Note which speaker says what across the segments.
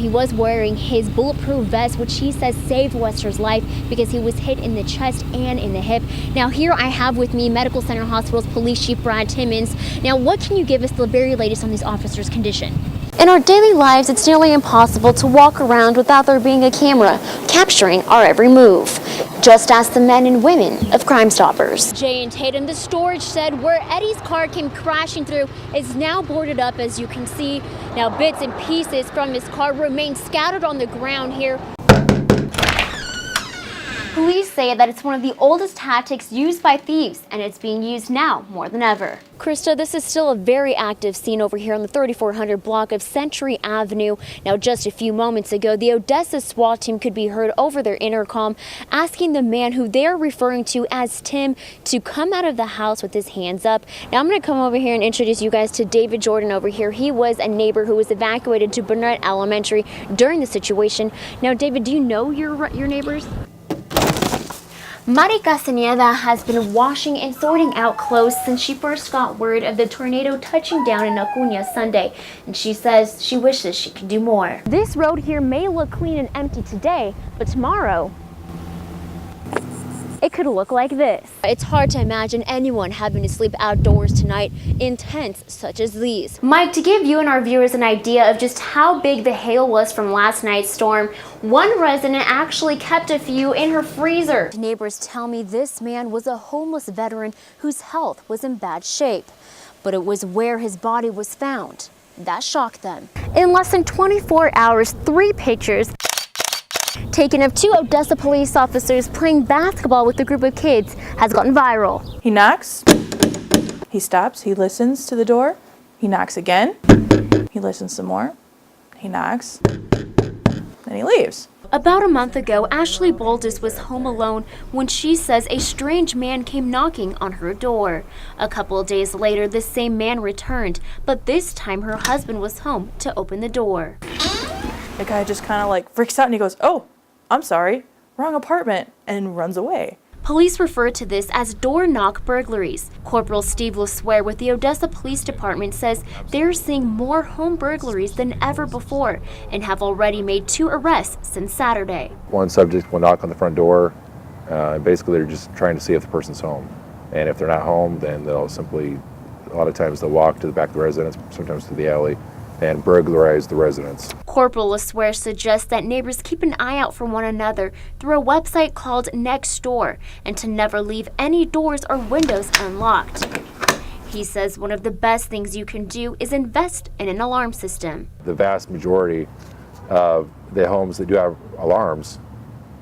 Speaker 1: he was wearing his bulletproof vest, which he says saved Wester's life because he was hit in the chest and in the hip. Now here I have with me Medical Center Hospital's Police Chief Brad Timmons. Now what can you give us the very latest on these officers' condition? In our daily lives, it's nearly impossible to walk around without there being a camera capturing our every move. Just ask the men and women of Crime Stoppers. Jay and Tatum, the storage shed where Eddie's car came crashing through is now boarded up, as you can see. Now bits and pieces from his car remain scattered on the ground here. Police say that it's one of the oldest tactics used by thieves, and it's being used now more than ever. Krista, this is still a very active scene over here on the 3400 block of Century Avenue. Now, just a few moments ago, the Odessa SWAT team could be heard over their intercom asking the man who they're referring to as Tim to come out of the house with his hands up. Now, I'm going to come over here and introduce you guys to David Jordan over here. He was a neighbor who was evacuated to Burnett Elementary during the situation. Now, David, do you know your neighbors? Mari Castaneda has been washing and sorting out clothes since she first got word of the tornado touching down in Acuña Sunday, and she says she wishes she could do more. This road here may look clean and empty today, but tomorrow it could look like this. It's hard to imagine anyone having to sleep outdoors tonight in tents such as these. Mike, to give you and our viewers an idea of just how big the hail was from last night's storm, one resident actually kept a few in her freezer. Neighbors tell me this man was a homeless veteran whose health was in bad shape, but it was where his body was found that shocked them. In less than 24 hours, 3 pictures taken of 2 Odessa police officers playing basketball with a group of kids has gotten viral.
Speaker 2: He knocks, he stops, he listens to the door, he knocks again, he listens some more, he knocks, then he leaves.
Speaker 1: About a month ago, Ashley Baldus was home alone when she says a strange man came knocking on her door. A couple of days later, the same man returned, but this time her husband was home to open the door.
Speaker 2: The guy just kind of like freaks out and he goes, "Oh, I'm sorry, wrong apartment," and runs away.
Speaker 1: Police refer to this as door knock burglaries. Corporal Steve LeSueur with the Odessa Police Department says they're seeing more home burglaries than ever before and have already made 2 arrests since Saturday.
Speaker 3: One subject will knock on the front door. Basically, they're just trying to see if the person's home. And if they're not home, then they'll simply, a lot of times they'll walk to the back of the residence, sometimes to the alley, and burglarize the residence.
Speaker 1: Corporal LeSueur suggests that neighbors keep an eye out for one another through a website called Nextdoor and to never leave any doors or windows unlocked. He says one of the best things you can do is invest in an alarm system.
Speaker 3: The vast majority of the homes that do have alarms,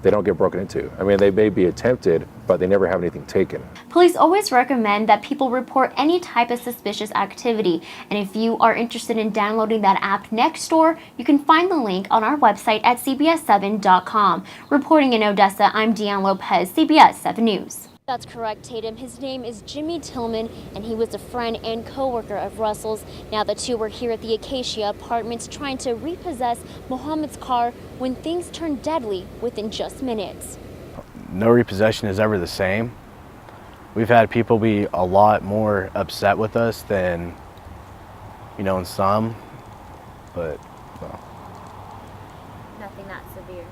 Speaker 3: they don't get broken into. I mean, they may be attempted, but they never have anything taken.
Speaker 1: Police always recommend that people report any type of suspicious activity. And if you are interested in downloading that app Nextdoor, you can find the link on our website at CBS7.com. Reporting in Odessa, I'm Deanne Lopez, CBS 7 News. That's correct, Tatum. His name is Jimmy Tillman, and he was a friend and co-worker of Russell's. Now the two were here at the Acacia Apartments trying to repossess Mohammed's car when things turned deadly within just minutes.
Speaker 4: No repossession is ever the same. We've had people be a lot more upset with us than, in some, but well.
Speaker 1: Nothing that severe.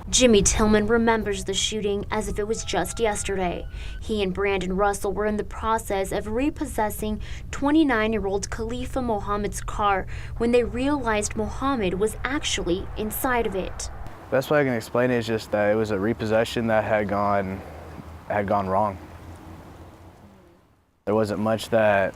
Speaker 1: Jimmy Tillman remembers the shooting as if it was just yesterday. He and Brandon Russell were in the process of repossessing 29-year-old Khalifa Mohammed's car when they realized Mohammed was actually inside of it.
Speaker 4: Best way I can explain it is just that it was a repossession that had gone wrong. There wasn't much that,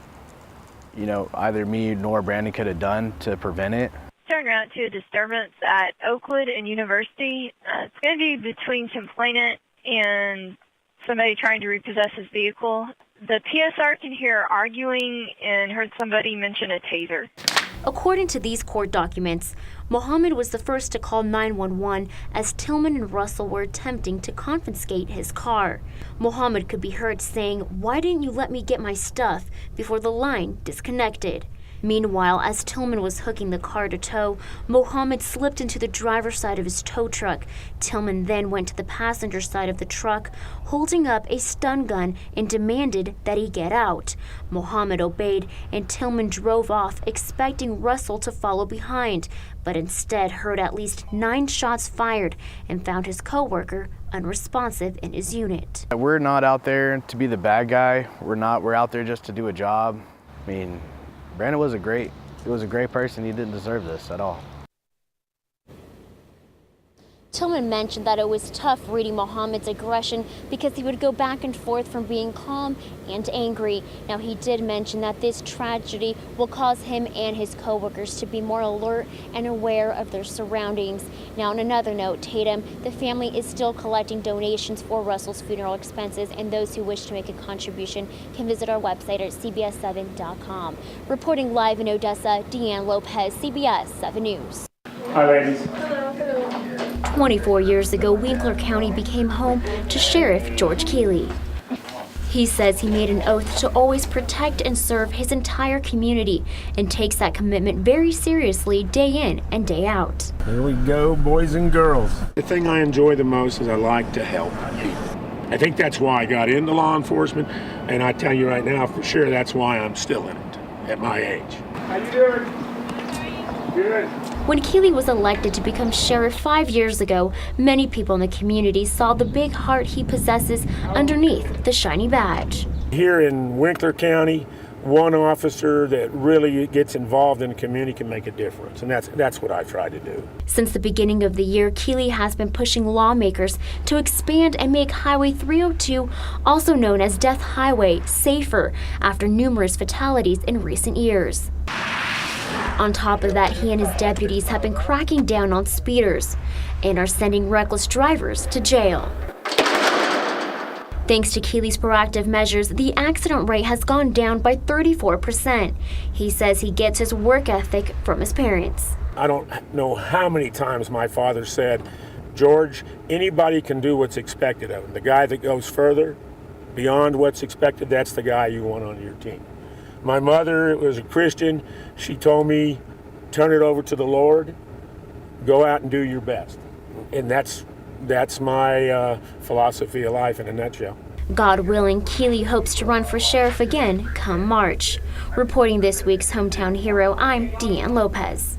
Speaker 4: either me nor Brandon could have done to prevent it.
Speaker 5: Turn around to a disturbance at Oakwood and University. It's going to be between complainant and somebody trying to repossess his vehicle. The PSR can hear arguing and heard somebody mention a taser.
Speaker 1: According to these court documents, Mohammed was the first to call 911 as Tillman and Russell were attempting to confiscate his car. Mohammed could be heard saying, "Why didn't you let me get my stuff?" before the line disconnected. Meanwhile, as Tillman was hooking the car to tow, Mohammed slipped into the driver's side of his tow truck. Tillman then went to the passenger side of the truck, holding up a stun gun, and demanded that he get out. Mohammed obeyed, and Tillman drove off, expecting Russell to follow behind, but instead heard at least 9 shots fired and found his co-worker unresponsive in his unit.
Speaker 4: We're not out there to be the bad guy. We're out there just to do a job. I mean, Brandon was a great person. He didn't deserve this at all.
Speaker 1: Tillman mentioned that it was tough reading Mohammed's aggression because he would go back and forth from being calm and angry. Now, he did mention that this tragedy will cause him and his co-workers to be more alert and aware of their surroundings. Now, on another note, Tatum, the family is still collecting donations for Russell's funeral expenses, and those who wish to make a contribution can visit our website at CBS7.com. Reporting live in Odessa, Deanne Lopez, CBS 7 News.
Speaker 6: Hi, ladies.
Speaker 1: 24 years ago, Winkler County became home to Sheriff George Keeley. He says he made an oath to always protect and serve his entire community and takes that commitment very seriously day in and day out.
Speaker 6: Here we go, boys and girls. The thing I enjoy the most is I like to help people. I think that's why I got into law enforcement, and I tell you right now, for sure, that's why I'm still in it at my age. How you doing? Good.
Speaker 1: When Keeley was elected to become sheriff 5 years ago, many people in the community saw the big heart he possesses underneath the shiny badge.
Speaker 6: Here in Winkler County, one officer that really gets involved in the community can make a difference, and that's what I try to do.
Speaker 1: Since the beginning of the year, Keeley has been pushing lawmakers to expand and make Highway 302, also known as Death Highway, safer after numerous fatalities in recent years. On top of that, he and his deputies have been cracking down on speeders and are sending reckless drivers to jail. Thanks to Keeley's proactive measures, the accident rate has gone down by 34%. He says he gets his work ethic from his parents.
Speaker 6: I don't know how many times my father said, George, anybody can do what's expected of him. The guy that goes further, beyond what's expected, that's the guy you want on your team. My mother was a Christian. She told me, turn it over to the Lord, go out and do your best. And that's my philosophy of life in a nutshell.
Speaker 1: God willing, Keeley hopes to run for sheriff again come March. Reporting this week's Hometown Hero, I'm Deanne Lopez.